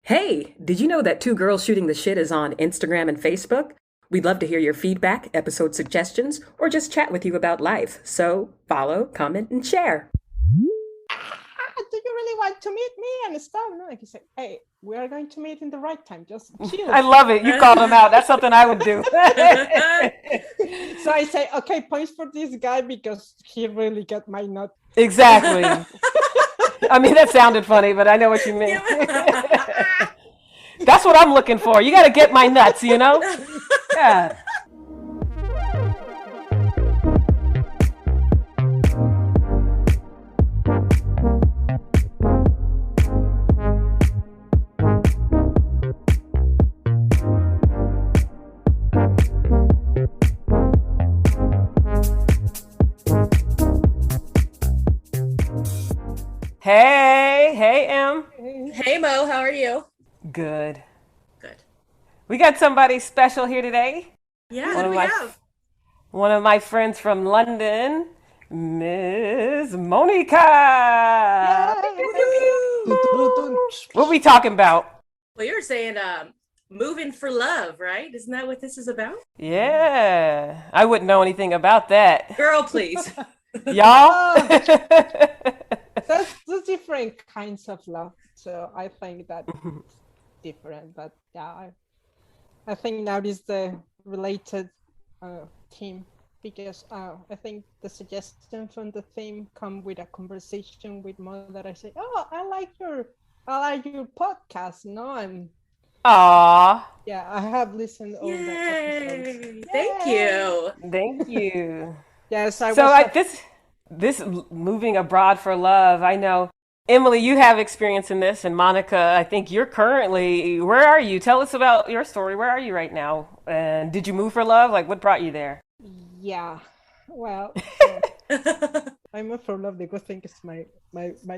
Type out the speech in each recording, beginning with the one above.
Hey, did you know that Two Girls Shooting the Shit is on Instagram and Facebook? We'd love to hear your feedback, episode suggestions, or just chat with you about life. So follow, comment, and share. Do you really want to meet me and stuff? No, like you say, hey, we are going to meet in the right time. Just chill. I love it. You called him out. That's something I would do. So I say, okay, points for this guy because he really got my nut. Exactly. I mean, that sounded funny, but I know what you mean. That's what I'm looking for. You got to get my nuts, you know? Yeah. Hey, Em. Hey Mo, how are you? Good. Good. We got somebody special here today. Yeah, One who of do we my have? one of my friends from London, Ms. Monica. Woo! What we talking about? Well, you were saying moving for love, right? Isn't that what this is about? Yeah, I wouldn't know anything about that. Girl, please. Y'all? There's different kinds of love. So I think that's different. But yeah, I think now is the related theme because I think the suggestion from the theme come with a conversation with Mo that I say, oh, I like your podcast. No, Aw, I have listened all the episodes. Yay! Thank you. thank you. Yes, This moving abroad for love, I know. Emily, you have experience in this, and Monica, I think you're currently, where are you? Tell us about your story. Where are you right now? And did you move for love? Like, what brought you there? Yeah. Well, I'm a for love. The good thing is my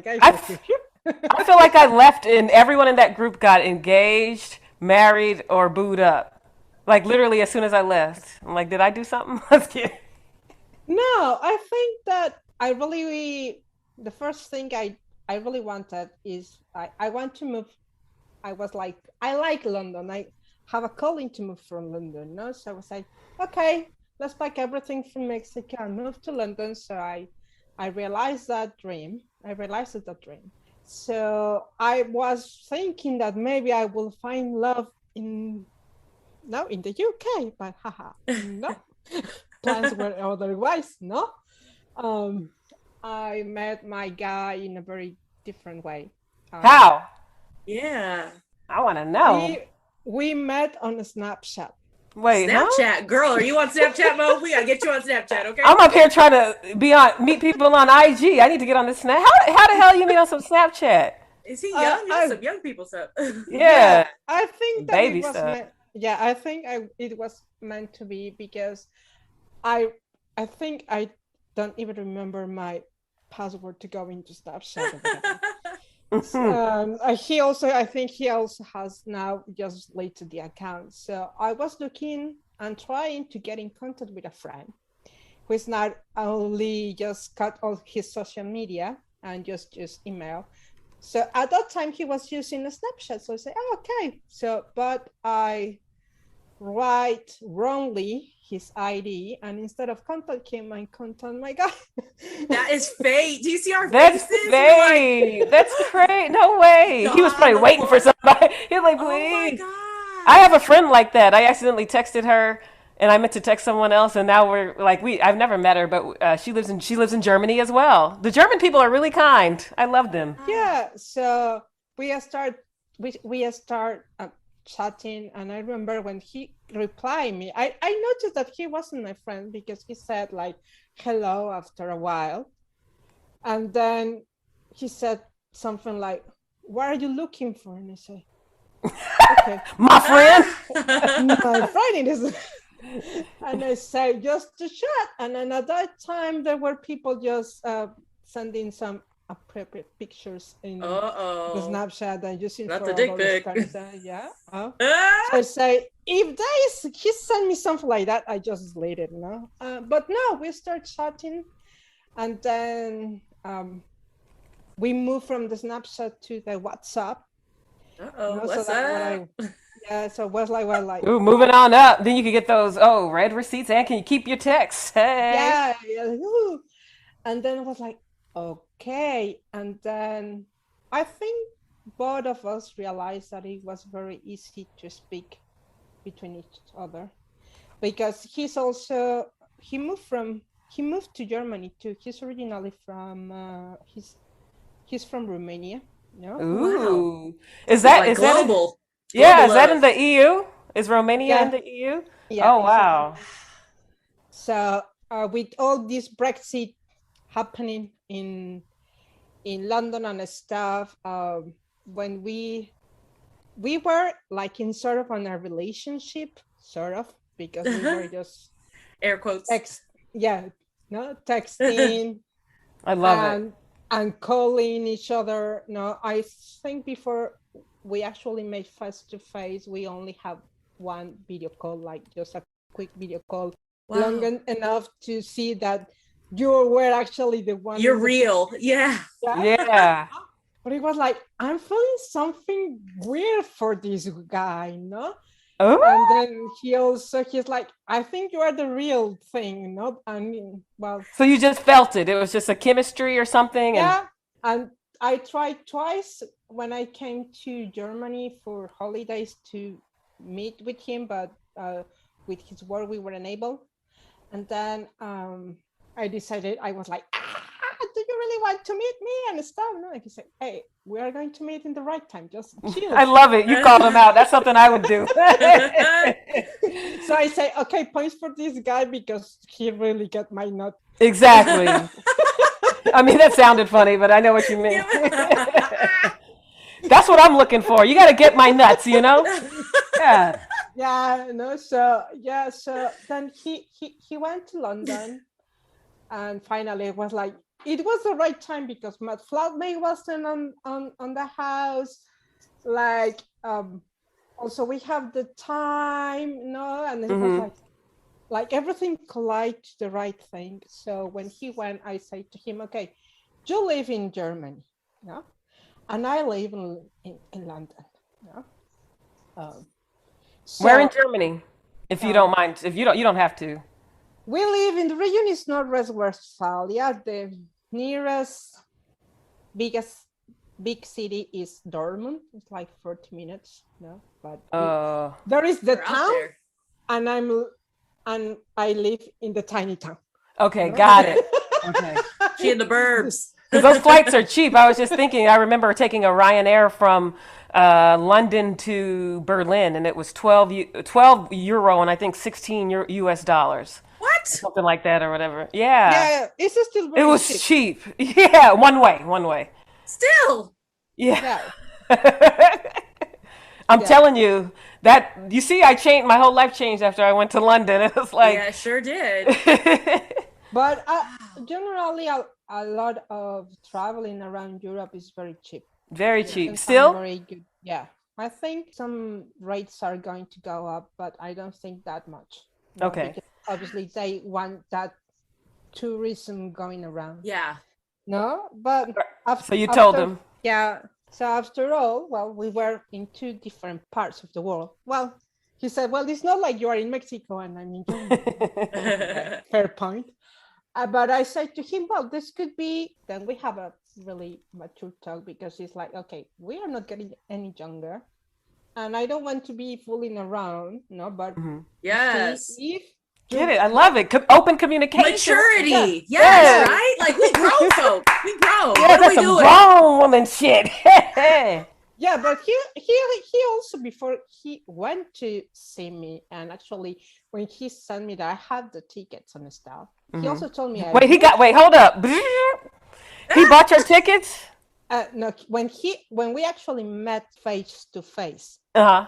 guy. I feel like I left and everyone in that group got engaged, married, or booed up. Like, literally, as soon as I left. I'm like, did I do something? Let's get. No, I think that the first thing I really wanted is I want to move. I was like, I like London. I have a calling to move from London, no? So I was like, okay, let's pack everything from Mexico and move to London. So I realized that dream. I realized that dream. So I was thinking that maybe I will find love in the UK, but haha, no. Plans were otherwise, no? I met my guy in a very different way. How? Yeah. I want to know. We met on a Snapchat. Wait, huh? Snapchat. Girl, are you on Snapchat, Mo? We gotta get you on Snapchat, okay? I'm up here trying to meet people on IG. I need to get on this Snap. How the hell you meet on some Snapchat? Is he young? That's some young people stuff. Yeah. I think that Baby it was stuff. I think it was meant to be because I think I don't even remember my password to go into Snapchat. I think he also has now just deleted the account. So I was looking and trying to get in contact with a friend who is not only just cut all his social media and just email. So at that time he was using a Snapchat. So I said, oh, okay. So, but I write wrongly his ID, and instead of contact him, I contact my guy. That is fate. Do you see our That's faces? fake. That's crazy. No way. He was probably waiting for somebody. He was like, Oh my please. god. I have a friend like that. I accidentally texted her, and I meant to text someone else, and now we're like I've never met her, but she lives in Germany as well. The German people are really kind. I love them. Yeah. So we start chatting, and I remember when he replied me, I noticed that he wasn't my friend because he said like hello after a while, and then he said something like, what are you looking for? And I say, okay. My friend. My friend it is. And I say just to chat, and then at that time there were people just sending some appropriate pictures in the Snapchat and using not for the dick all this pic. kind of stuff. Yeah. So I say if he send me something like that, I just delete it, but no, we start chatting, and then we moved from the Snapchat to the WhatsApp. Uh-oh, So what's that up? yeah, so it was like, Ooh, moving on up. Then you can get those red receipts, and can you keep your texts? Hey. yeah, woo. And then it was like, okay. And then I think both of us realized that it was very easy to speak between each other because he moved to Germany too. He's originally from he's from Romania, you know? Wow. Ooh, This is is like that global. yeah? Global Is that in love. the EU? Is Romania in Yeah, the EU? yeah, Oh it's wow. so with all this Brexit happening in London and stuff, when we were like in sort of on a relationship, sort of, because we were just Air quotes. texting I love it. and calling each other. No, I think before we actually made face to face, we only have one video call, like just a quick video call, long enough to see that you were actually the one. You're real. Yeah. Yeah. But it was like, I'm feeling something weird for this guy, no? Oh. And then he's like, I think you are the real thing, no? And well, So you just felt it. It was just a chemistry or something. yeah. And I tried twice when I came to Germany for holidays to meet with him, but with his work we were unable. And then I decided, I was like, do you really want to meet me and stuff? No, he said, hey, we are going to meet in the right time. Just chill. I love it. You called him out. That's something I would do. So I say, okay, points for this guy because he really got my nut. Exactly. I mean, that sounded funny, but I know what you mean. That's what I'm looking for. You got to get my nuts, you know? Yeah. Yeah, no, so then he went to London, and finally it was like, it was the right time because my flatmate wasn't on the house, like also we have the time, no, and it was like everything collided to the right thing. So when he went, I said to him, okay, you live in Germany, no, and I live in London, no. So Where in Germany? If you don't mind, if you don't have to. we live in the region is Northwest Westphalia. The nearest big city is Dortmund. It's like 40 minutes, no, but there is the We're out town, there. and I live in the tiny town. Okay, got it. Okay. She in the burbs. Because those flights are cheap. I was just thinking, I remember taking a Ryanair from London to Berlin, and it was 12 euro and I think 16 US dollars. What? Something like that or whatever. Yeah. Yeah, it's still very It was cheap. cheap. Yeah, one way. Still. Yeah. Yeah. I'm telling you that, you see, my whole life changed after I went to London. It was like, Yeah, it sure did. But generally, a lot of traveling around Europe is very cheap. very You cheap. can find Still? very good. Yeah, I think some rates are going to go up, but I don't think that much. No, Okay. because obviously, they want that tourism going around. Yeah. No, but So you told him. Yeah. So after all, well, we were in two different parts of the world. Well, he said, well, it's not like you are in Mexico and I'm in Germany. Fair point. But I said to him, well, this could be, then we have a really mature talk because he's like, okay, we are not getting any younger. And I don't want to be fooling around, no, but Yes. if Get it. I love it. Open communication. Maturity. Yeah. Yes, right? Like we grown folk. We grown. Yeah, What are that's we some doing? grown woman shit. yeah, but he also, before he went to see me, and actually when he sent me that I had the tickets and stuff, he also told me Wait, hold up. He bought your tickets? no, when we actually met face to face, Uh-huh.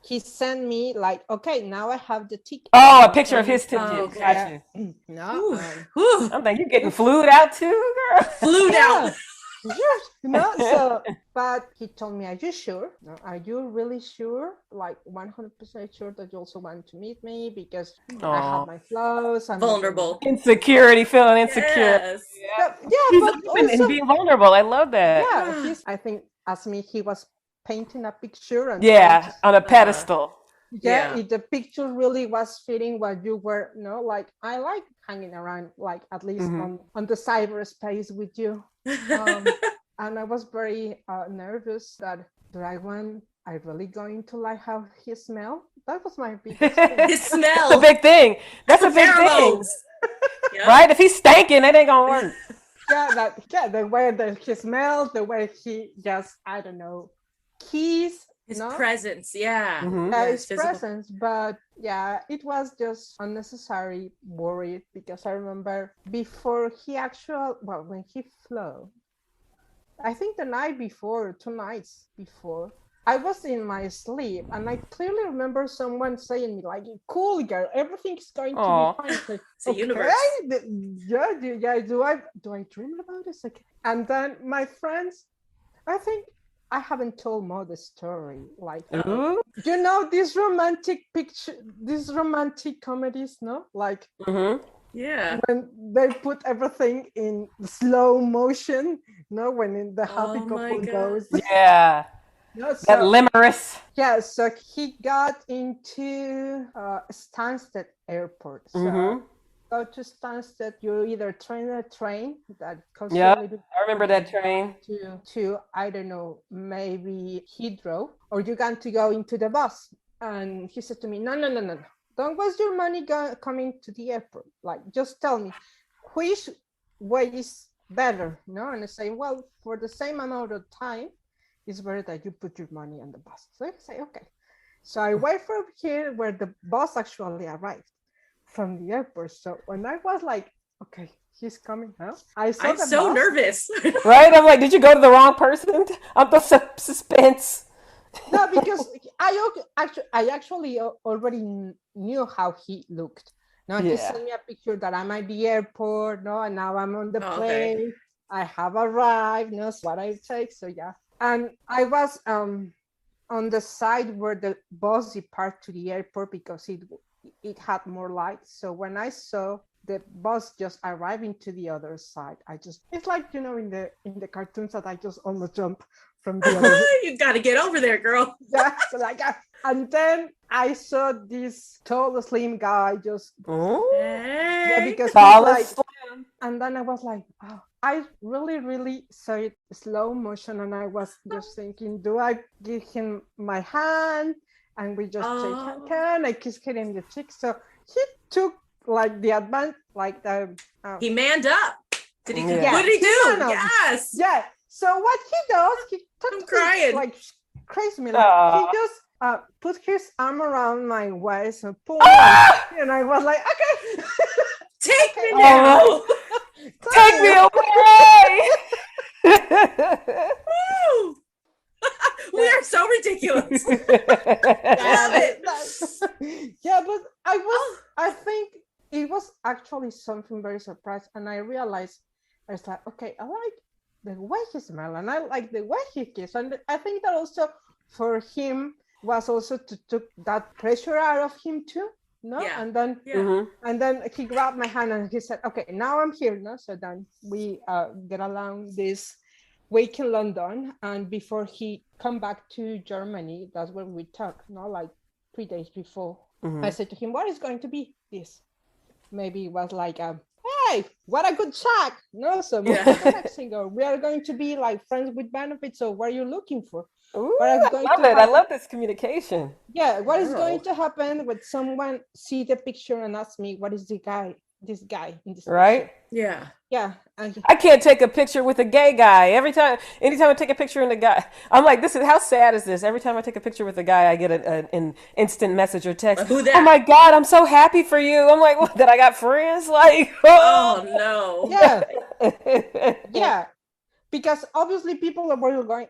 he sent me like, okay, now I have the ticket. Oh, a picture of his ticket. okay. Gotcha. No, Whew. I'm thinking, you getting flued out too, girl? Flew down. no, so, but he told me, are you sure? No, are you really sure? Like 100% sure that you also want to meet me? Because I have my flaws. I'm Vulnerable. Insecurity, feeling insecure. Yes. Yeah, He's but open also, and being vulnerable. I love that. yeah, I think as me, he was painting a picture and Yeah, on a pedestal. Yeah. if the picture really was fitting what you were, like I like hanging around, like at least on the cyberspace with you. And I was very nervous that I really going to like how he smell. That was my biggest thing. His That's smell. a big thing. That's a big thing. Pheromones. Yeah. Right? If he's stanking, it ain't gonna work. The way that he smells, the way he just, I don't know, keys. His presence, yeah. His Physical. presence, but yeah, it was just unnecessary worried because I remember before when he flew, I think the night before, 2 nights before, I was in my sleep and I clearly remember someone saying me like, "Cool girl, everything's going to be fine." Like, It's the universe. Do I dream about this? Okay. And then my friends, I think I haven't told Mo the story. Like, Ooh. these romantic comedies, no? Like, Yeah. when they put everything in slow motion, when the happy Oh my couple God. goes. Yeah. That limerence. Yeah, so he got into Stansted Airport. So go to Stansted, you either train a train that comes I remember that train. to I don't know, maybe Heathrow, or you got to go into the bus. And he said to me, no. Don't waste your money coming to the airport. Like, just tell me which way is better, And I say, well, for the same amount of time, it's better that you put your money on the bus. So I say, okay. So I wait from here where the bus actually arrived from the airport. So when I was like, okay, he's coming now. I'm so nervous. Right? I'm like, did you go to the wrong person? I'm the suspense. No, because I actually already knew how he looked. No, he sent me a picture that I'm at the airport. No, and now I'm on the plane. Okay. I have arrived. What I take. So yeah, and I was on the side where the bus departed to the airport because it had more light. So when I saw the bus just arriving to the other side, it's like in the cartoons that I just almost jump from the other. You got to get over there, girl. Yeah, so and then I saw this tall, slim guy just because and then I was like, oh, I really, really saw it slow motion, and I was just thinking, do I give him my hand and we just shake hand? I kiss him in the cheek. So he took like the advance, like the. He manned up. Did he? Yeah. What did he do? No. Yes. Yeah. So what he does, I'm crying. Like crazy me. Like, he just put his arm around my waist and pulled me, and I was like, okay, take me now. Take me away. We are so ridiculous. I love it. Yeah, but I think it was actually something very surprising, and I realized I was like, okay, I like the way he smells, and I like the way he kisses, and I think that also for him was also to take that pressure out of him too. Yeah. And then and then he grabbed my hand and he said, okay, now I'm here. So then we get along this week in London, and before he come back to Germany, that's when we talked, like 3 days before. I said to him, what is going to be this? Maybe it was like, hey, what a good chat. So the next thing, we are going to be like friends with benefits. So what are you looking for? Ooh, I love it. I love this communication. Yeah, what is going to happen when someone see the picture and ask me, what is this guy in this right? Picture? Yeah. I can't take a picture with a gay guy. Anytime I take a picture in a guy, I'm like, how sad is this? Every time I take a picture with a guy, I get an instant message or text. Who that? Oh my God, I'm so happy for you. I'm like, what? That I got friends? Like, oh no. Yeah. Yeah. Because obviously people are going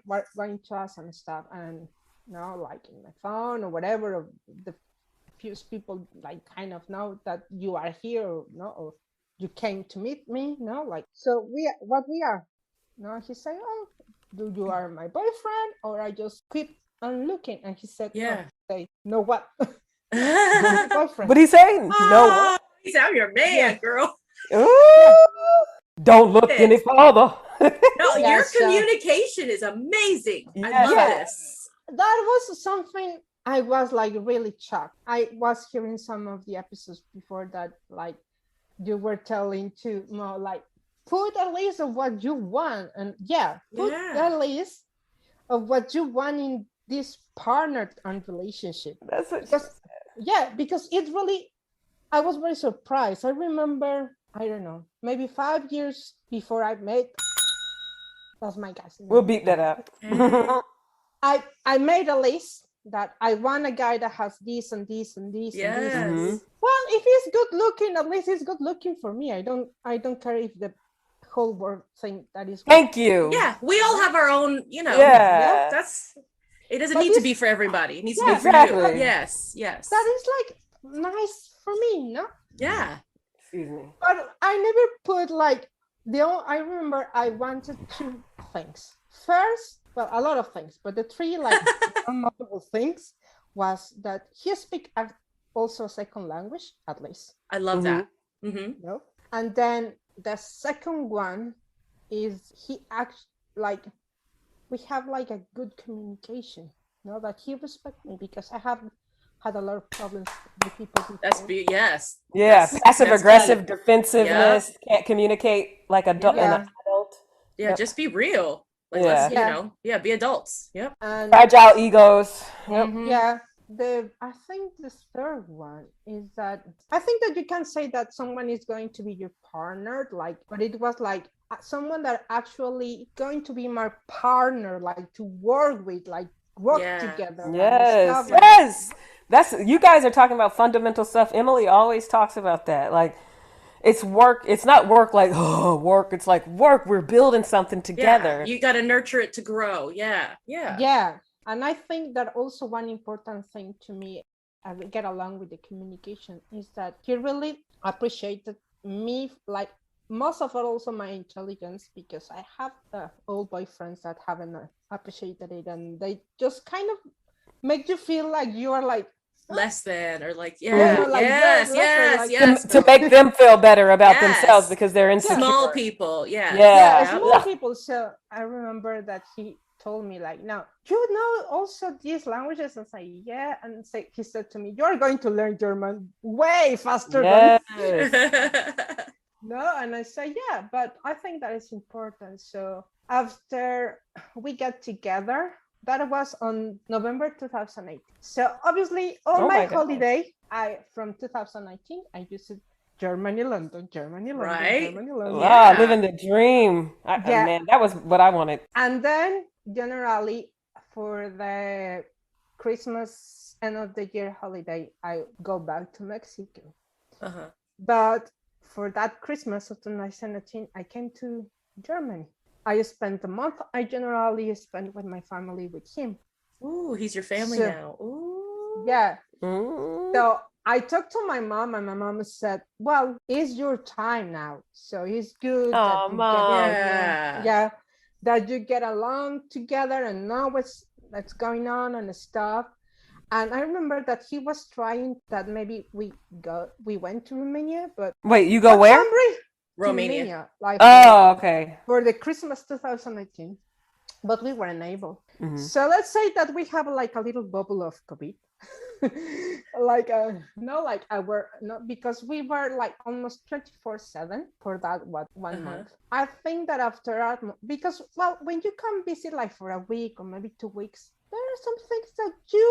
to us and stuff, and like in my phone or whatever, or the few people like kind of know that you are here, or you came to meet me, like, so we are. He said, oh, you are my boyfriend, or I just keep on looking, and he said, yeah. No, what? Boyfriend. What did he say? No, what? He's out your man, girl. Ooh, don't look any farther. No, your communication is amazing. I love this. that was something I was like really shocked. I was hearing some of the episodes before that, like you were telling to more like put a list of what you want, and put Yeah. a list of what you want in this partner and relationship. That's what Because because it really, I was very surprised. I remember, I don't know, maybe 5 years before I met, that's my guy's name. we'll beat that up. I made a list that I want a guy that has this and this and this and this. Yes. Mhm. Well, if he's good looking, at least he's good looking for me. I don't care if the whole world think that is. Thank you. Yeah, we all have our own, Yeah. that's, it doesn't But need to this- be for everybody. It needs to Yeah, be for exactly. you. Yes, yes. That is like nice for me, no? Yeah. Excuse me. But I never put like I remember I wanted two things. First, well, a lot of things, but the three like multiple things was that he speak also a second language, at least. I love that. Mm-hmm. No? And then the second one is he acts like we have like a good communication. No, that he respect me because I have had a lot of problems with people before. Yes. Yeah, That's- passive that's aggressive good. defensiveness, can't communicate like an Yeah. adult. Yeah, Yep. just be real. Like, Yeah. let's, Yeah. be adults. Yep. And Fragile egos. Yep. Mhm. yeah, I think the third one is that I think that you can say that someone is going to be your partner, like, but it was like someone that actually going to be my partner, like to work with, like work Yeah. together. and Yes. stuff like- Yes. That's, you guys are talking about fundamental stuff. Emily always talks about that. Like, it's work. It's not work like, oh, work. It's like work. We're building something together. Yeah. You got to nurture it to grow. Yeah. Yeah. Yeah, and I think that also one important thing to me, I will get along with the communication, is that he really appreciated me, like most of all also my intelligence, because I have old boyfriends that haven't appreciated it, and they just kind of make you feel like you are like Less than, or like, Yeah, like, yes, yeah, yes, like- yes. To make them feel better about Yes. themselves because they're insecure. Small people. Yeah. Yeah. yeah, small people. So I remember that he told me like, now you know also these languages. I say yeah, and he said to me, you're going to learn German way faster than Yes. no. And I say yeah, but I think that is important. So after we got together, that was on November 2008. So obviously on Oh my my gosh. holiday, from 2019, I used it Germany, London, Germany, London, Right. Germany, London. Wow, Yeah. living the dream. Yeah. Man, that was what I wanted. And then generally for the Christmas end of the year holiday, I go back to Mexico. Uh-huh. But for that Christmas of 2017, I came to Germany. I spent a month. I generally spend with my family with him. Ooh, he's your family So- now. Ooh. Yeah. Mm. So I talked to my mom, and my mom said, well, it's your time now. So it's good Aw, that you Mom. yeah, that you get along together and know what's going on and stuff. And I remember that he was trying that maybe we went to Romania, but Wait, you go for where? some reason- Romania. like Oh, okay. for the Christmas 2018, but we weren't able. Mhm. So let's say that we have like a little bubble of COVID. Like because we were like almost 24/7 for that one Uh-huh. month. I think that after that, because well, when you come visit like for a week or maybe 2 weeks, there are some things that you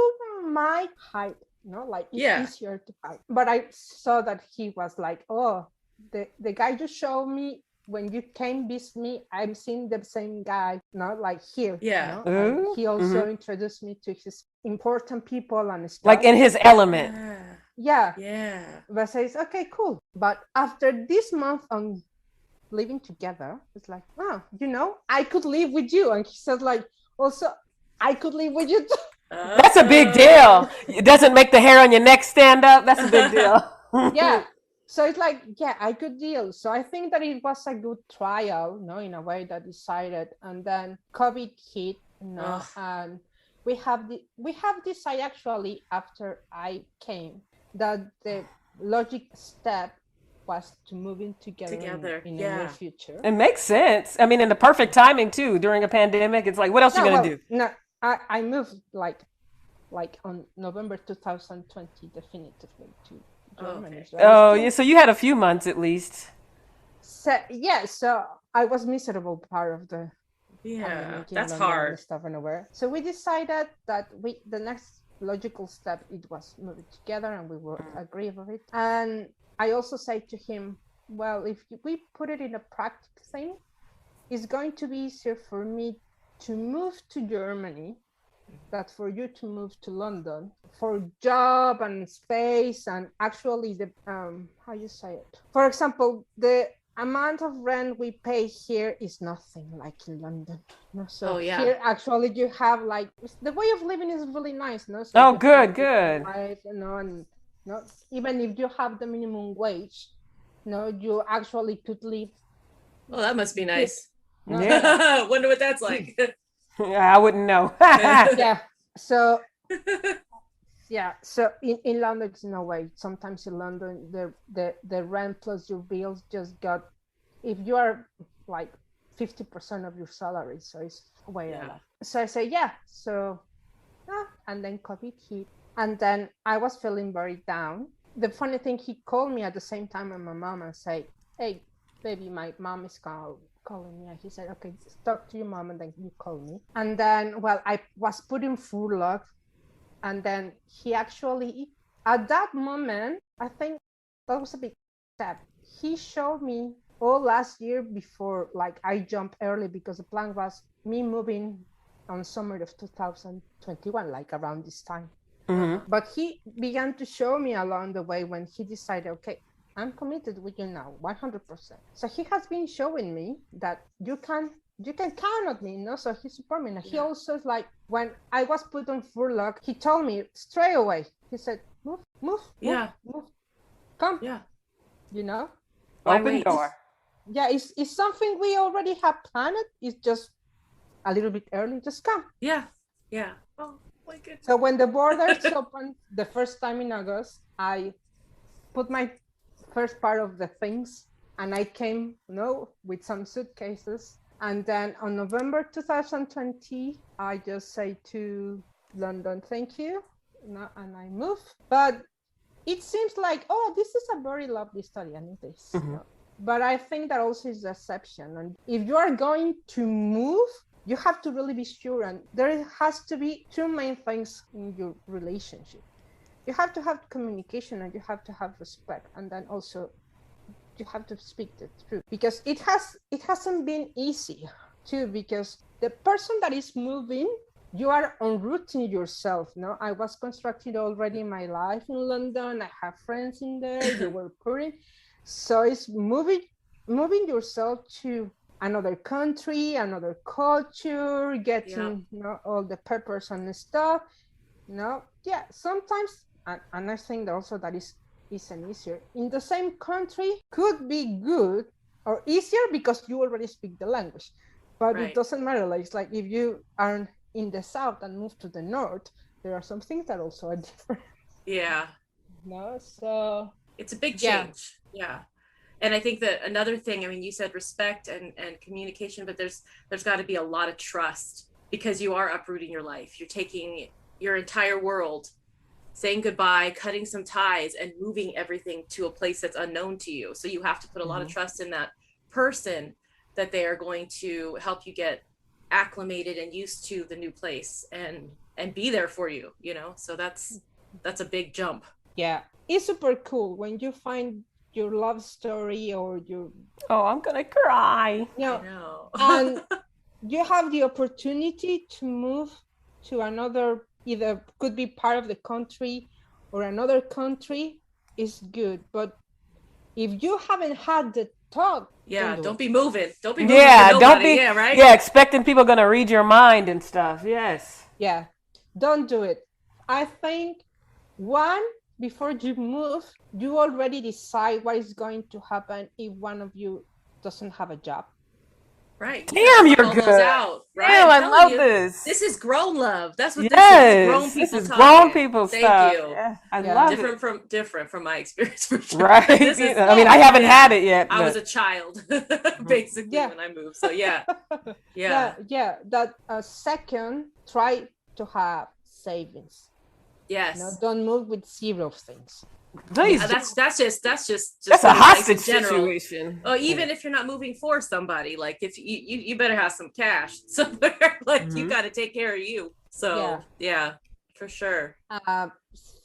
might hide, like it's Yeah. easier to hide. But I saw that he was like, oh, the guy you showed me when you came visit me, I'm seeing the same guy, not like here. Yeah. And Ooh, he also introduced me to his important people and stuff. Like in his element. Yeah. yeah. Yeah. But says, okay, cool. But after this month on living together, it's like, oh, I could live with you. And he said, like, also, I could live with you too. That's a big deal. It doesn't make the hair on your neck stand up. That's a big deal. Yeah. So it's like, yeah, I could deal. So I think that it was a good trial, in a way that decided. And then COVID hit, Ugh. and we have decided actually after I came that the logic step was to move in together, in the yeah. near future. It makes sense. I mean, in the perfect timing too. During a pandemic, it's like, what else you gonna do? No, I moved like on November 2020 definitively to Germany. Okay. So I was Oh, still- yeah. So you had a few months at least. so I was miserable part of the Yeah, pandemic in that's London and hard. stuff and aware. So we decided that the next logical step it was moving together, and we would agree with it. And I also said to him, well, if we put it in a practical thing, it's going to be easier for me to move to Germany than for you to move to London for job and space, and actually the how you say it. For example, the amount of rent we pay here is nothing like in London. No, so Oh, yeah. here actually you have like the way of living is really nice. No, so Oh, you good, have good. life, and even if you have the minimum wage, you actually could live. Oh, that must be nice. No, Yeah. Wonder what that's like. I wouldn't know. yeah. So so in London it's no way. Sometimes in London the rent plus your bills just got, if you are like 50% of your salary, so it's way a lot. So I say and then COVID hit, and then I was feeling very down. The funny thing, he called me at the same time as my mom and say, hey baby, my mom is calling me, and he said, okay, talk to your mom and then you call me. And then I was put in full lock. And then he actually, at that moment, I think that was a big step. He showed me all last year before, like I jumped early because the plan was me moving on summer of 2021, like around this time. Mm-hmm. But he began to show me along the way when he decided, okay, I'm committed with you now, 100%. So he has been showing me that you can count on me, so he supported me. And he also, like, when I was put on furlough, he told me straight away, he said, move, come, Why Open wait? door. Yeah, it's something we already have planned. It's just a little bit early, just come. Yeah. Oh my goodness. So when the borders opened the first time in August, I put my first part of the things and I came, with some suitcases. And then on November 2020, I just say to London, thank you, and I move. But it seems like, this is a very lovely story, and it is. Mm-hmm. But I think that also is the exception. And if you are going to move, you have to really be sure. And there has to be two main things in your relationship. You have to have communication and you have to have respect. And then also you have to speak the truth, because it hasn't been easy too, because the person that is moving, you are unrooting yourself. I was constructing already my life in London. I have friends in there. You were putting, so it's moving yourself to another country, another culture, getting all the peppers and stuff. Sometimes, and I think also that isn't easier. In the same country could be good or easier because you already speak the language, but it doesn't matter. Like, it's like if you are in the south and move to the north, there are some things that also are different. Yeah. So it's a big change. Yeah. And I think that another thing, I mean, you said respect and communication, but there's got to be a lot of trust, because you are uprooting your life. You're taking your entire world, saying goodbye, cutting some ties, and moving everything to a place that's unknown to you. So you have to put a lot of trust in that person, that they are going to help you get acclimated and used to the new place and be there for you, So that's a big jump. Yeah, it's super cool when you find your love story or your... Oh, I'm gonna cry. I know. And you have the opportunity to move to another, either could be part of the country or another country, is good. But if you haven't had the thought, don't be moving. Don't be moving. Yeah, for don't nobody. be. Yeah, right. Yeah, expecting people gonna read your mind and stuff. Yes. Yeah, don't do it. I think before you move, you already decide what is going to happen if one of you doesn't have a job. Right. Damn, you're all those good. out, right? Damn, I love you, this. This is grown love. That's what Yes, this is. grown people Thank stuff. you. Yeah, I love it. Different from my experience, for sure. Right. This is, I mean, I haven't had it yet. I was but- a child, basically, when I moved. So yeah. That second, try to have savings. Yes. No, don't move with zero things. Please, That's just that's a living life in hostage general. situation. Or even if you're not moving for somebody, like if you better have some cash somewhere, like you got to take care of you. So yeah, for sure.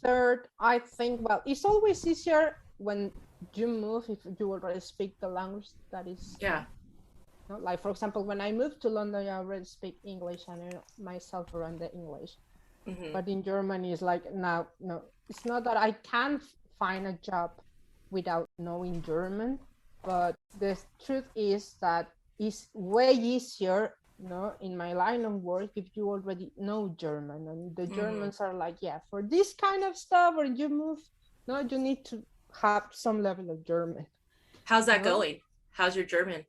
Third, I think, well, it's always easier when you move if you already speak the language that is. Yeah. Like, for example, when I moved to London, I already speak English and I know myself around the English. But in Germany, it's like, no, it's not that I can't find a job without knowing German, but the truth is that it's way easier, in my line of work if you already know German. And the Germans are like, yeah, for this kind of stuff, when you move, you need to have some level of German. How's that going? How's your German?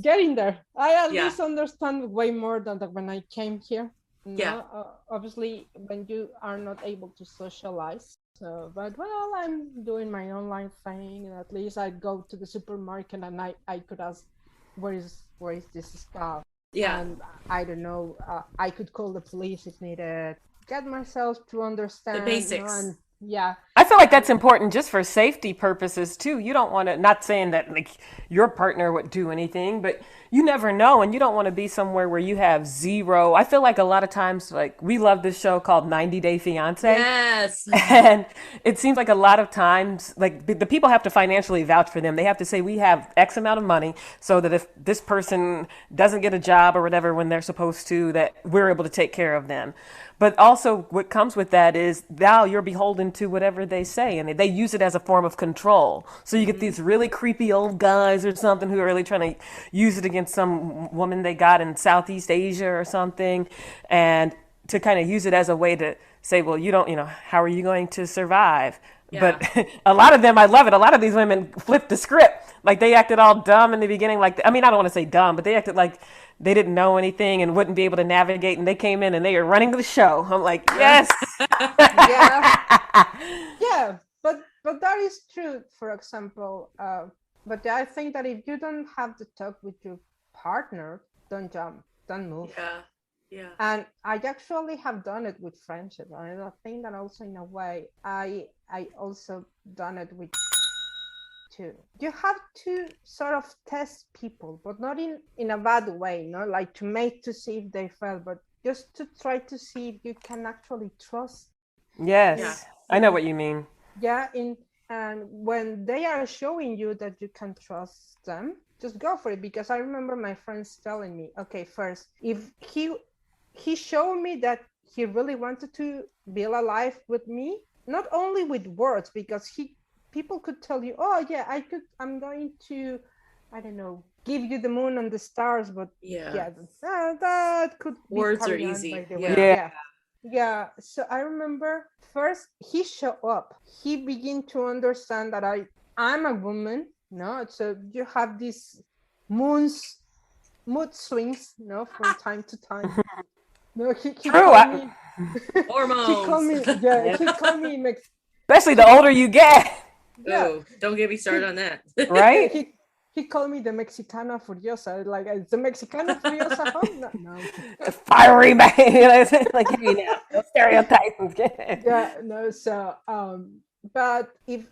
Getting there. I at least understand way more than when I came here. Obviously, when you are not able to socialize. So, but well, I'm doing my online thing, and at least I go to the supermarket and I could ask, where is this stuff? Yeah. And I don't know. I could call the police if needed. Get myself to understand the basics. And, yeah. I feel like that's important just for safety purposes too. You don't want to, not saying that like your partner would do anything, but you never know. And you don't want to be somewhere where you have zero. I feel like a lot of times, like we love this show called 90 Day Fiance. Yes. And it seems like a lot of times, like the people have to financially vouch for them. They have to say, we have X amount of money so that if this person doesn't get a job or whatever when they're supposed to, that we're able to take care of them. But also what comes with that is now you're beholden to whatever they say, and they use it as a form of control. So you get these really creepy old guys or something who are really trying to use it against some woman they got in Southeast Asia or something, and to kind of use it as a way to say, well, how are you going to survive? Yeah. But a lot of them, I love it. A lot of these women flipped the script. Like they acted all dumb in the beginning. Like, I don't want to say dumb, but they acted like they didn't know anything and wouldn't be able to navigate. And they came in and they were running the show. I'm like, yes. Yeah, but that is true, for example. But I think that if you don't have the talk with your partner, don't jump, don't move. Yeah. And I actually have done it with friendship. And I think that also in a way, I also done it with too. You have to sort of test people, but not in a bad way, like to see if they fail, but just to try to see if you can actually trust. Yes, yeah. I know what you mean. Yeah, and when they are showing you that you can trust them, just go for it. Because I remember my friends telling me, okay, first, if he showed me that he really wanted to build a life with me, not only with words, because people could tell you, oh yeah, I'm going to, I don't know, give you the moon and the stars, but that could be words are easy. Yeah. So I remember first he showed up. He began to understand that I'm a woman. So you have these mood swings, from time to time. He called me hormones. He called me especially the older you get. Yeah. Oh, don't get me started on that. Right? He called me the Mexicana Furiosa. Like, is the Mexicana Furiosa home? No. Fiery man. Like, no stereotypes. Yeah, no. So, but if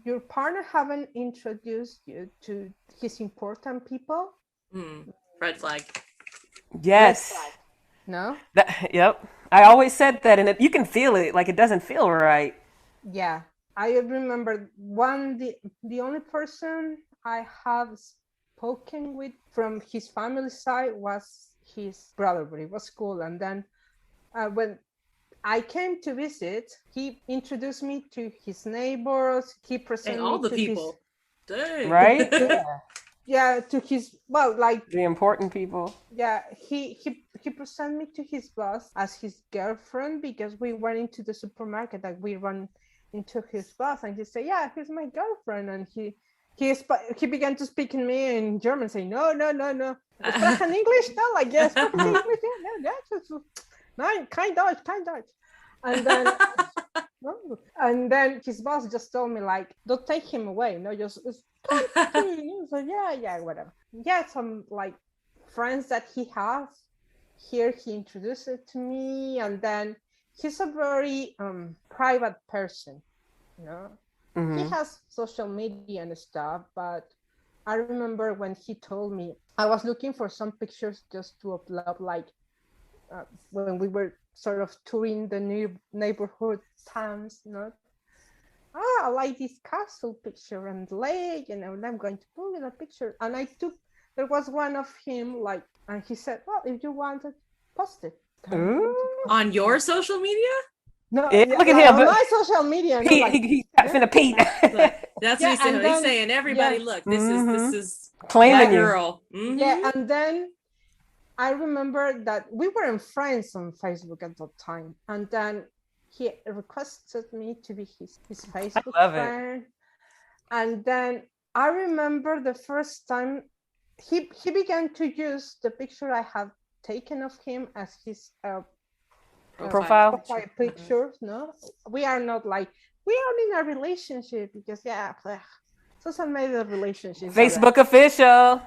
your partner haven't introduced you to his important people, red flag. Yes. Red flag. No. Yep. I always said that, and you can feel it. Like, it doesn't feel right. Yeah. I remember the only person I have spoken with from his family side was his brother, but it was cool. And then when I came to visit, he introduced me to his neighbors. He presented all the me to people. Dang. Right? Yeah, to his, the important people. Yeah, he presented me to his boss as his girlfriend, because we went into the supermarket that we run into his boss, and he said, yeah, here's my girlfriend. And he began to speak in me in German, saying, no. Sprechen English? No, like, yes, sprechen English? Yeah, kein Deutsch. And then his boss just told me, like, don't take him away. Just continue. So yeah, whatever. Yeah, some like friends that he has here he introduced it to me, and then he's a very private person, you know. He has social media and stuff, but I remember when he told me, I was looking for some pictures just to upload, like when we were sort of touring the new neighborhood towns, you know. Oh, I like this castle picture and lake, and I'm going to put in a picture. And there was one of him, like, and he said, well, if you want it, post it. On your social media? No, Yeah, look at him, on but my social media. No, like, he's finna Pete. Look, that's Yeah, what he's saying. and then- He's saying, everybody, yeah. look, this is Claiming that you. girl. Mhm. yeah, and then I remember that we weren't friends on Facebook at that time, and then he requested me to be his Facebook love it. friend. And then I remember the first time he began to use the picture I had taken of him as his Profile. picture. No, we are not like, we are in a relationship, because social media relationships. Facebook official.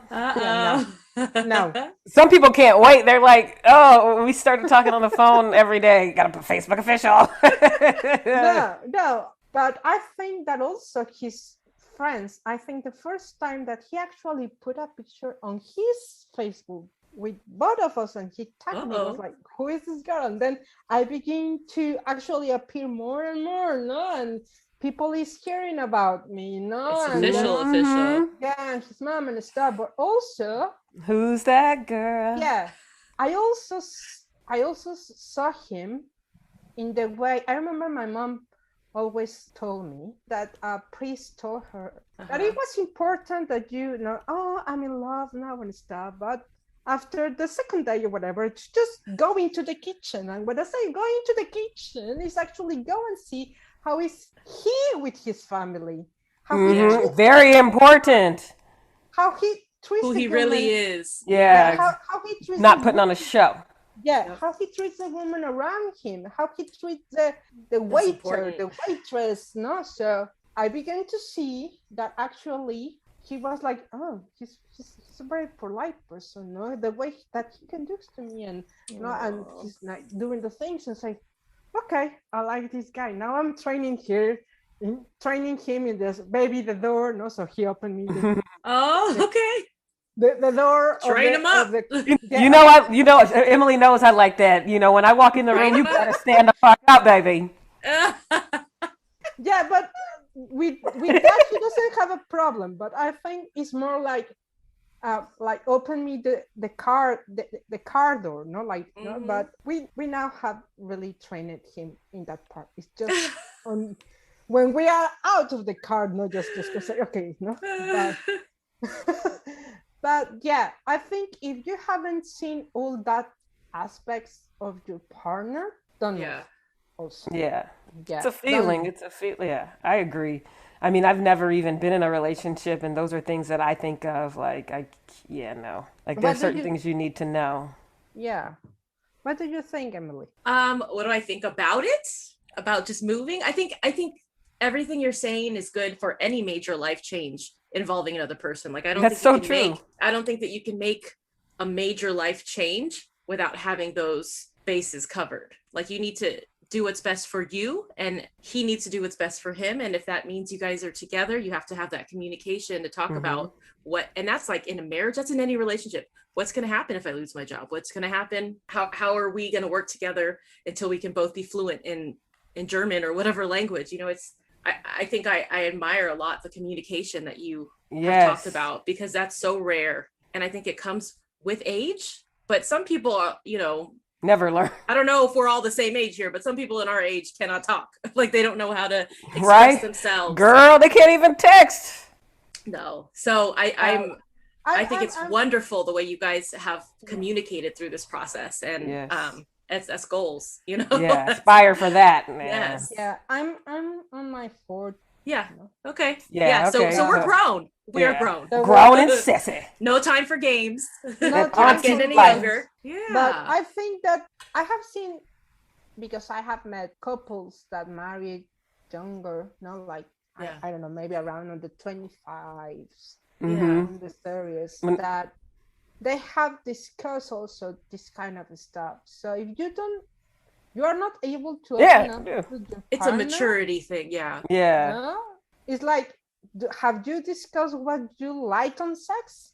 No. Some people can't wait. They're like, oh, we started talking on the phone every day. Gotta put Facebook official. No, but I think that also his friends, I think the first time that he actually put a picture on his Facebook with both of us, and he tagged me, was like, who is this girl? And then I begin to actually appear more and more, no? And people is hearing about me, no? It's And official. yeah, and his mom and stuff, but also, Who's that girl? yeah, I also saw him in the way, I remember my mom always told me that a priest told her that it was important that you know, oh, I'm in love now and stuff, but after the second day or whatever, it's just go into the kitchen. And when I say go into the kitchen, is actually go and see how is he with his family, how Very important. how he treats Who the he woman, really is. Yeah. how he treats Not the putting on a show. Yeah, how he treats the woman around him, how he treats the waiter, important. the waitress, no? So I began to see that actually he was like, oh, he's a very polite person, no? The way that he conducts to me, and and he's like doing the things, and say, okay, I like this guy. Now I'm training him in this baby the door, no? So he opened me Okay. the door. Train him up. You know what? You know, Emily knows I like that. You know, when I walk in the room, you better stand the fuck up, baby. Yeah, but with that he doesn't have a problem. But I think it's more like open me the car door, no, like no. But we now have really trained him in that part. It's just on when we are out of the car, not just to say okay, no. But yeah, I think if you haven't seen all that aspects of your partner, don't know. Also. Yeah. It's a feeling. It's a feeling. Yeah, I agree. I mean, I've never even been in a relationship, and those are things that I think of. Like, no. Like, there's certain things you need to know. Yeah. What do you think, Emily? What do I think about it? About just moving? I think everything you're saying is good for any major life change involving another person. Like, I don't think that you can make a major life change without having those bases covered. Like, you need to do what's best for you, and he needs to do what's best for him. And if that means you guys are together, you have to have that communication to talk about what, and that's like in a marriage, that's in any relationship. What's going to happen if I lose my job? What's going to happen? How are we going to work together until we can both be fluent in German or whatever language? You know, it's, I think I admire a lot the communication that you have talked about, because that's so rare. And I think it comes with age, but some people are, you know, never learn. I don't know if we're all the same age here, but some people in our age cannot talk. Like, they don't know how to express themselves. Girl, they can't even text. No. So I think it's wonderful the way you guys have communicated through this process, and that's goals, you know. Yeah, aspire for that, man. Yes. Yeah, I'm on my fourth. Yeah. Okay. Yeah. Okay. So we're grown. We are grown. Grown and sissy. No time for games. Not getting any younger. Yeah. But I think that I have seen, because I have met couples that married younger, not like I don't know, maybe around on the 25s, in the 30s, that they have discussed also this kind of stuff. So if you are not able to open up with your It's a partner, maturity thing. Yeah. no? It's like, have you discussed what you like on sex?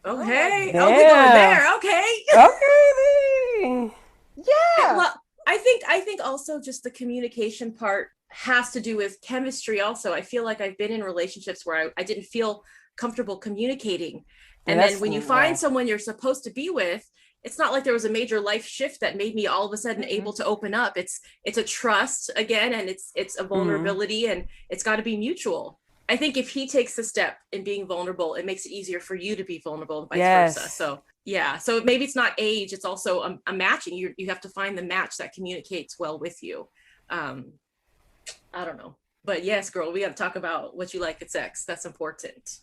Oh, No, hey. Yeah. Oh, we're going there. Okay. Okay. yeah. Well, I think also just the communication part has to do with chemistry also. I feel like I've been in relationships where I didn't feel comfortable communicating. And then when you find someone you're supposed to be with, it's not like there was a major life shift that made me all of a sudden able to open up. It's a trust again, and it's a vulnerability, and it's got to be mutual. I think if he takes the step in being vulnerable, it makes it easier for you to be vulnerable and vice versa. So yeah, so maybe it's not age, it's also a matching. You have to find the match that communicates well with you. I don't know, but yes, girl, we got to talk about what you like at sex. That's important.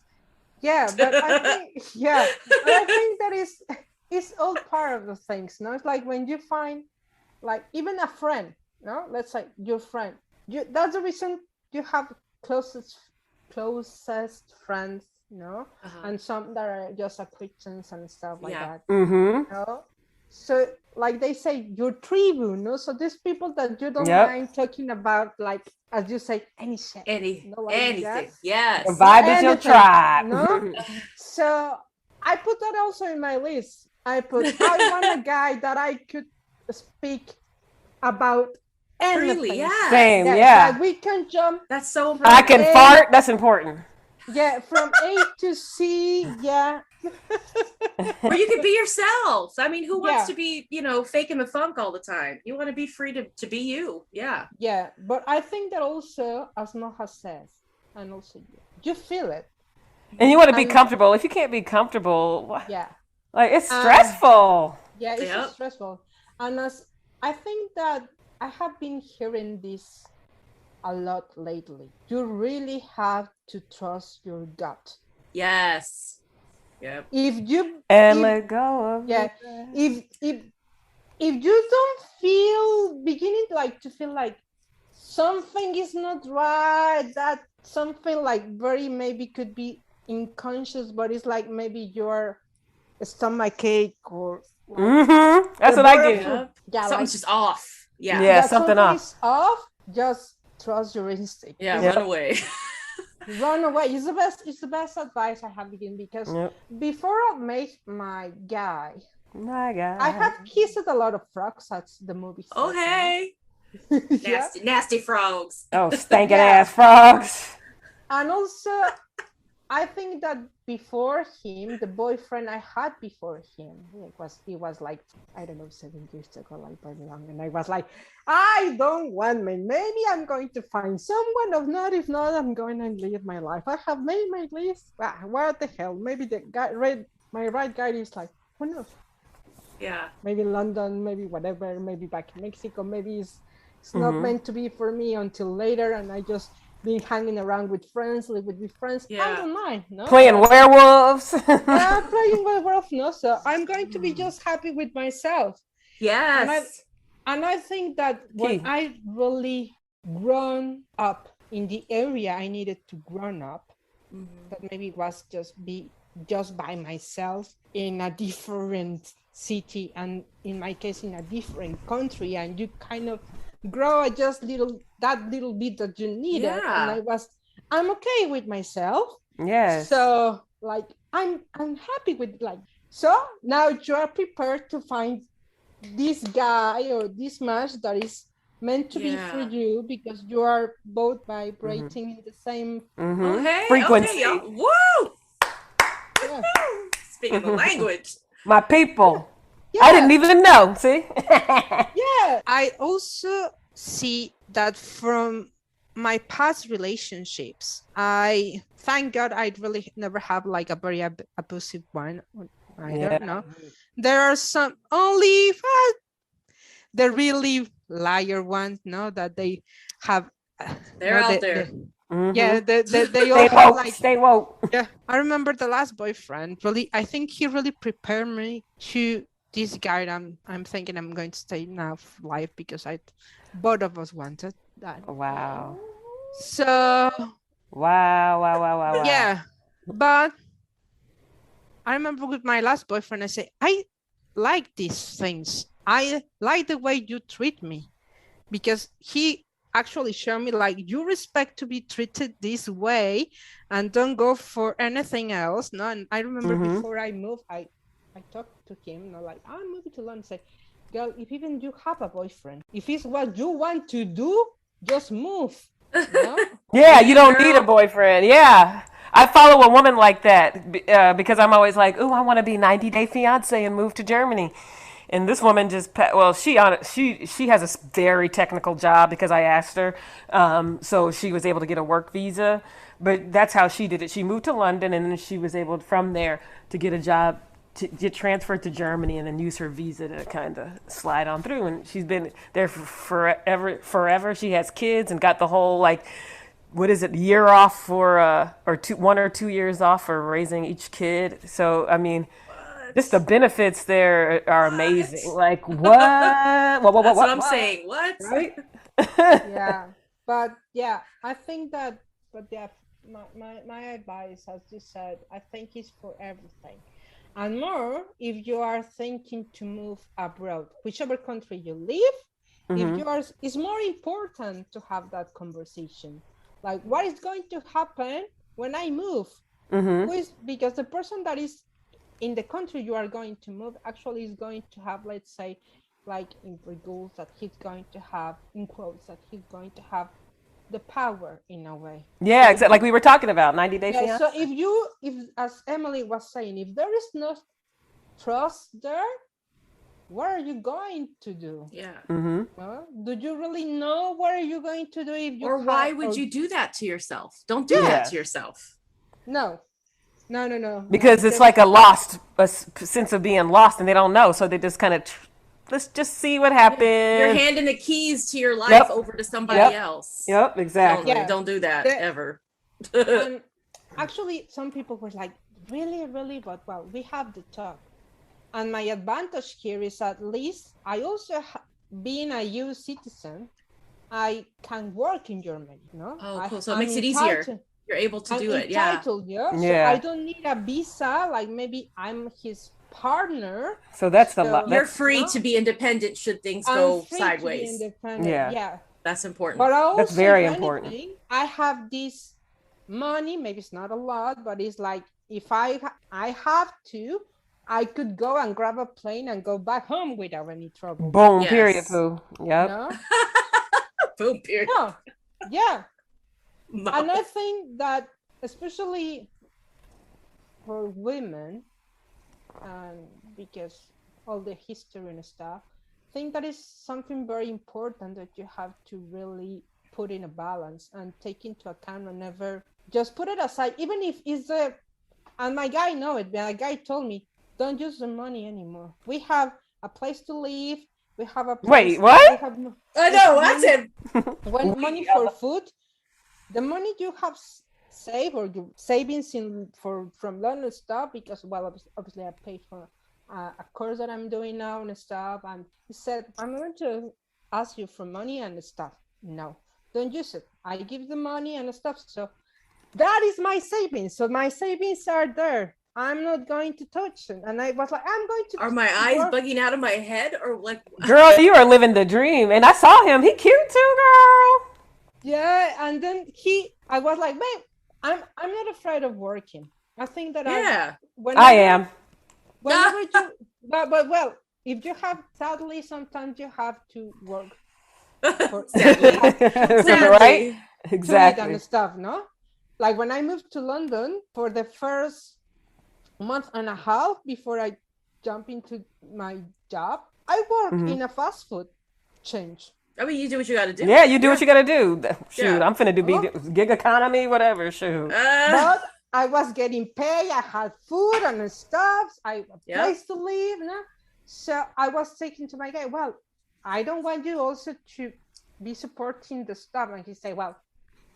Yeah, but I think that is all part of the things. No, it's like when you find, like, even a friend. No, let's say your friend. That's the reason you have closest friends. No, and some that are just acquaintances and stuff like that. No? So like they say, your tribu. No, so these people that you don't mind talking about, like, as you say, any shit, anything. Yes, the vibe is your tribe. No, so I put that also in my list. I want a guy that I could speak about anything. Freely, yeah. Same, yeah. That we can jump. That's so important. I can fart. That's important. Yeah, from A to C. Yeah. Or you can be yourself. I mean, who wants to be, faking the funk all the time? You want to be free to be you. Yeah. Yeah, but I think that also, as Noha says, and also you feel it. And you want to be comfortable. If you can't be comfortable, like, it's stressful. Yeah, it's just stressful. And as I think that I have been hearing this a lot lately. You really have to trust your gut. Yes. Yep. Let go of if you don't beginning to feel like something is not right, that something like very maybe could be unconscious, but it's like maybe your stomach ache or that's what I get. Yeah, something's just off. Yeah, something off. Is off. Just trust your instinct. Yeah, run away. Run away. It's the best advice I have given, because before I met my guy, I have kissed a lot of frogs at the movie. Oh, hey. Nasty frogs. Oh, stinking ass frogs. And also, I think that before him, the boyfriend I had before him, it was like, I don't know, 7 years ago, like very long. And I was like, I don't want me. Maybe I'm going to find someone. If not, I'm going to live my life. I have made my list. What the hell? Maybe my right guy is like, who knows? Yeah. Maybe London, maybe whatever, maybe back in Mexico. Maybe it's not meant to be for me until later, and I just been hanging around with friends, live with friends. I don't mind, no? Playing werewolves. Playing werewolves, no. So I'm going to be just happy with myself. Yes. And I think that when I really grown up in the area I needed to grow up, that maybe it was just by myself in a different city, and in my case in a different country, and you kind of grow just that little bit that you needed. And I'm okay with myself. Yes. So like I'm happy with, like, so now you are prepared to find this guy or this match that is meant to be for you, because you are both vibrating in the same frequency. Okay, woo! Yeah. Speaking the language. My people. Yeah. I didn't even know. See? Yeah. I also see that from my past relationships. I thank God I really never have like a very abusive one. I don't know. There are some only the really liar ones, no, that they have. They're out there. Yeah, they all have like stay woke. Yeah, I remember the last boyfriend. Really, I think he really prepared me to this guy. I'm thinking I'm going to stay now for life, because both of us wanted that. Wow. So. Wow. Yeah, but I remember with my last boyfriend, I say, I like these things. I like the way you treat me, because he actually showed me like you respect to be treated this way and don't go for anything else. No, and I remember before I moved, I talked to him, you know, like I'm moving to London. Say, girl, if even you have a boyfriend, if it's what you want to do, just move. You know? Yeah, you don't need a boyfriend. Yeah. I follow a woman like that because I'm always like, "Ooh, I want to be 90-day fiance and move to Germany." And this woman just, well, she has a very technical job because I asked her, so she was able to get a work visa. But that's how she did it. She moved to London, and then she was able from there to get a job, to get transferred to Germany, and then use her visa to kind of slide on through. And she's been there for forever. She has kids and got the whole like, what is it, year off for or 1 or 2 years off for raising each kid. So I mean, just the benefits there are amazing. Like what? That's what I'm saying. What? Right? Yeah, but yeah, I think that. But yeah, my advice, as you said, I think is for everything, and more if you are thinking to move abroad, whichever country you live. If yours is more important to have that conversation, like what is going to happen when I move? Who is, because the person that is in the country you are going to move actually is going to have, let's say, like in rules that he's going to have, in quotes, that he's going to have the power in a way. Yeah, exactly. Like we were talking about 90 Day Yeah, Fiance. so if as Emily was saying, if there is no trust there, what are you going to do? Yeah. Do you really know what are you going to do if you Or why would you do that to yourself? Don't do that to yourself. No. Because it's like a sense of being lost, and they don't know, so they just kind of let's just see what happens. You're handing the keys to your life over to somebody else. Yep, exactly. Don't do that ever. And actually, some people were like, really, but well, we have the talk. And my advantage here is at least I also, being a EU citizen, I can work in Germany. No? Oh, cool. So it makes it easier. You're able to do it. Yeah. So I don't need a visa. Like maybe I'm his partner. So that's a lot. You're free to be independent should things go sideways. Yeah. That's important. But also, that's very important. I have this money. Maybe it's not a lot, but it's like if I have to, I could go and grab a plane and go back home without any trouble. Boom. Period. Poo. Yep. No? Boom. Period. No. Yeah. No. And I think that especially for women, because all the history and stuff, I think that is something very important that you have to really put in a balance and take into account whenever, just put it aside, even if it's and my guy know it, my guy told me, don't use the money anymore. We have a place to live. We have a place. Wait, what? I know, that's it. When money for food, the money you have saved or your savings from London stuff, because well, obviously I paid for a course that I'm doing now and stuff. And he said, I'm going to ask you for money and stuff. No, don't use it. I give the money and stuff. So that is my savings. So my savings are there. I'm not going to touch it. And I was like, I'm going to. Are my eyes bugging out of my head or like? Girl, you are living the dream. And I saw him. He cute too, girl. Yeah. And then I was like, babe, I'm not afraid of working. I think that I am. Whenever you, but well, if you have, sadly, sometimes you have to work. Sadly. Right? Exactly. And stuff, no? Like when I moved to London for the first month and a half before I jump into my job, I work in a fast food chain. I mean, you do what you got to do. Yeah, you do what you got to do. Shoot, I'm finna do gig economy, whatever. Shoot. But I was getting paid. I had food and stuff. I had a place to live. No? So I was saying to my guy, well, I don't want you also to be supporting the stuff. And he said, well,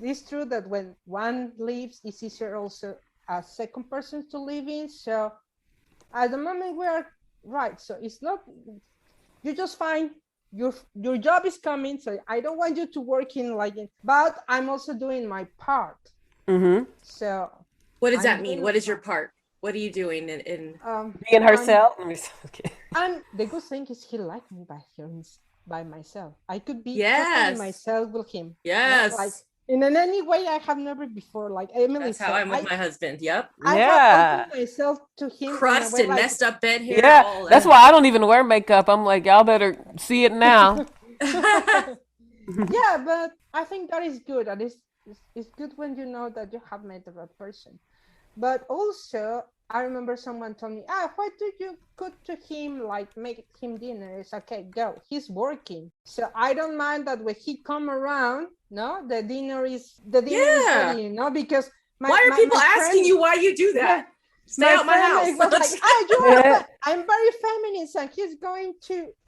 it's true that when one leaves, it's easier also a second person to live in. So at the moment we are right. So it's not, you just find your job is coming. So I don't want you to work in like it, but I'm also doing my part. Mm-hmm. So what does that mean? What is your part? What are you doing in Being herself. Okay. And the good thing is he liked me by myself. I could be totally Yes. myself with him. Yes. Like in any way I have never before. Like Emily That's said, how I'm with my husband. Yep. I Yeah. have opened myself to him in a Crust way and like, messed up bed hair. Yeah, all that's why I don't even wear makeup. I'm like, y'all better see it now. yeah, but I think that is good. That is it's good when you know that you have met the right person. But also, I remember someone told me, why do you cook to him, like make him dinner? It's okay, go. He's working. So I don't mind that when he come around, no, the dinner is ready, you know, because why are people asking you why you do that? Stay out my house. Was like, I'm very feminist, and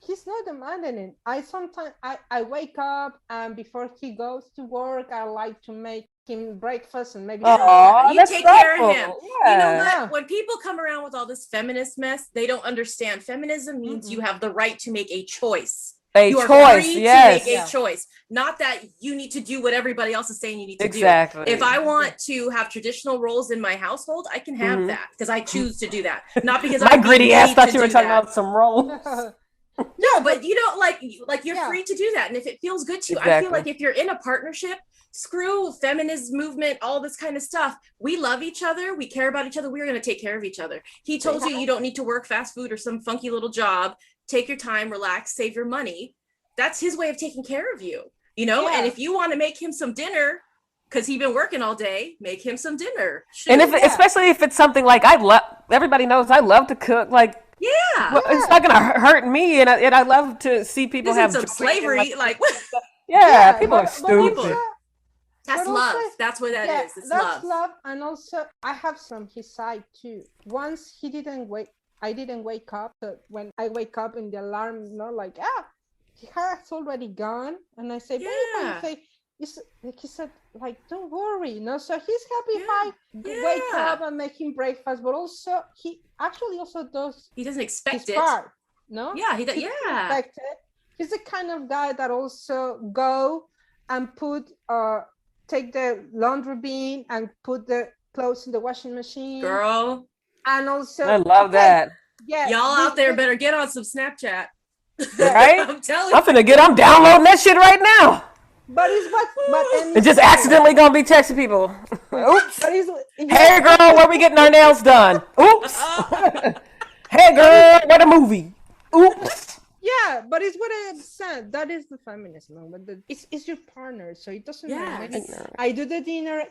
he's not demanding it. I wake up, and before he goes to work, I like to make him breakfast and maybe you take care of him. Yeah. You know what? When people come around with all this feminist mess, they don't understand. Feminism means you have the right to make a choice. You are free to make a choice, not that you need to do what everybody else is saying you need to do. If I want to have traditional roles in my household, I can have that because I choose to do that, not because my gritty ass thought you were talking about some roles. No, but you know, like you're free to do that, and if it feels good to you, I feel like if you're in a partnership, screw feminist movement, all this kind of stuff. We love each other. We care about each other. We're going to take care of each other. He told you don't need to work fast food or some funky little job. Take your time, relax, save your money. That's his way of taking care of you, you know? And if you want to make him some dinner, because he's been working all day, make him some dinner. Shoot. And especially if it's something like everybody knows I love to cook. Like, it's not gonna hurt me, and I love to see people have some slavery. Like, people are stupid. That's love. That's what that is. It's that's love. And also, I have some his side too. Once I didn't wake up. So when I wake up in the alarm, you know, like he has already gone, and I say, he said, like, don't worry, you know. So he's happy if I wake up and make him breakfast, but also he actually also does. He doesn't expect his it. Part, no. Yeah, he does. Expect it. He's the kind of guy that also go and take the laundry bin and put the clothes in the washing machine. Girl. And also, I love that. Yeah, y'all out there better get on some Snapchat. Right? I'm downloading that shit right now. But it's just accidentally gonna be texting people. Oops. Hey girl, where we getting our nails done? Oops. Hey girl, what a movie. Oops. Yeah, but it's what I said. That is the feminism. But it's your partner, so it doesn't matter. I do the dinner,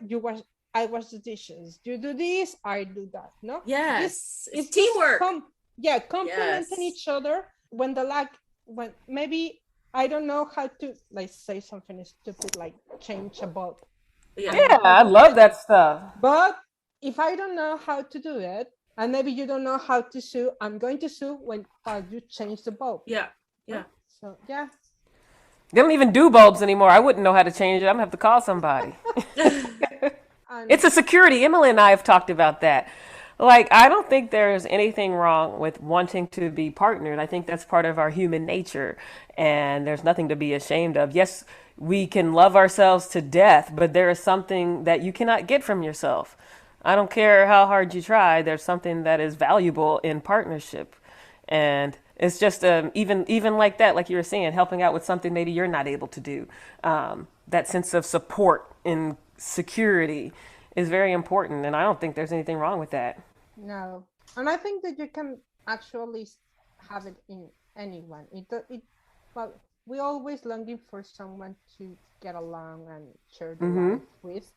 I wash the dishes. You do this, I do that. No? Yes. It's teamwork. Complementing each other. When maybe I don't know how to say something stupid like change a bulb. Yeah, I love that stuff. But if I don't know how to do it, and maybe you don't know how to sew, I'm going to sew when you change the bulb. Yeah. So yeah. They don't even do bulbs anymore. I wouldn't know how to change it. I'm gonna have to call somebody. It's a security. Emily and I have talked about that. Like, I don't think there's anything wrong with wanting to be partnered. I think that's part of our human nature, and there's nothing to be ashamed of. Yes, we can love ourselves to death, but there is something that you cannot get from yourself. I don't care how hard you try. There's something that is valuable in partnership, and it's just even like that, like you were saying, helping out with something maybe you're not able to do. That sense of support and security is very important, and I don't think there's anything wrong with that. No, and I think that you can actually have it in anyone. Well, we're always longing for someone to get along and share the life with,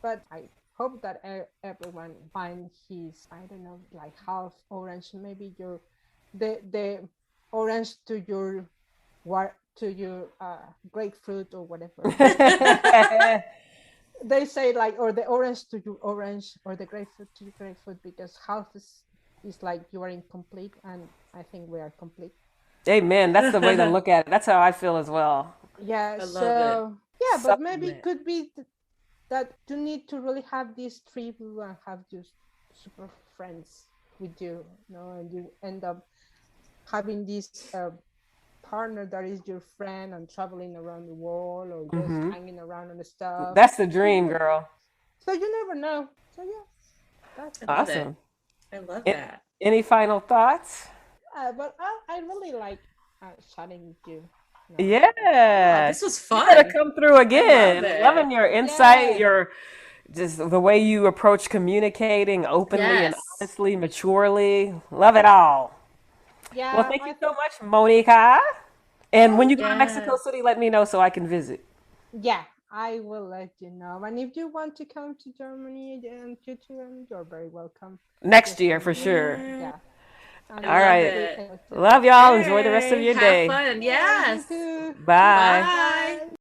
but I hope that everyone find his, I don't know, like half orange, maybe the orange to your grapefruit or whatever. They say or the orange to your orange or the grapefruit to your grapefruit, because half is like you are incomplete, and I think we are complete. Amen. That's the way to look at it. That's how I feel as well. Yeah. But maybe it could be that you need to really have this tribu and have just super friends with you, and you end up having this partner that is your friend and traveling around the world or just hanging around and stuff. That's the dream, girl. So you never know. So yeah, that's awesome. I love A- that. Any final thoughts? But I really like chatting with you. No. Oh, Yeah. this was You gotta fun. come through I again. love it. Loving your insight, Yeah. your just the way you approach communicating openly and Yes. honestly, maturely. Love it all. Well, Yeah, thank you I so think. much, Monica. And when Oh, you go to Mexico Yes. City, let me know so I can visit yeah, I will let you know. And if you want to come to Germany and you too, and you're very welcome. next Just year let for me know. sure. Yeah. Yeah, and I All we love right. we it. can do that. Love y'all. Enjoy the rest of Okay. your Have day. fun. Yeah, you Yes. too. Bye. Bye. Bye.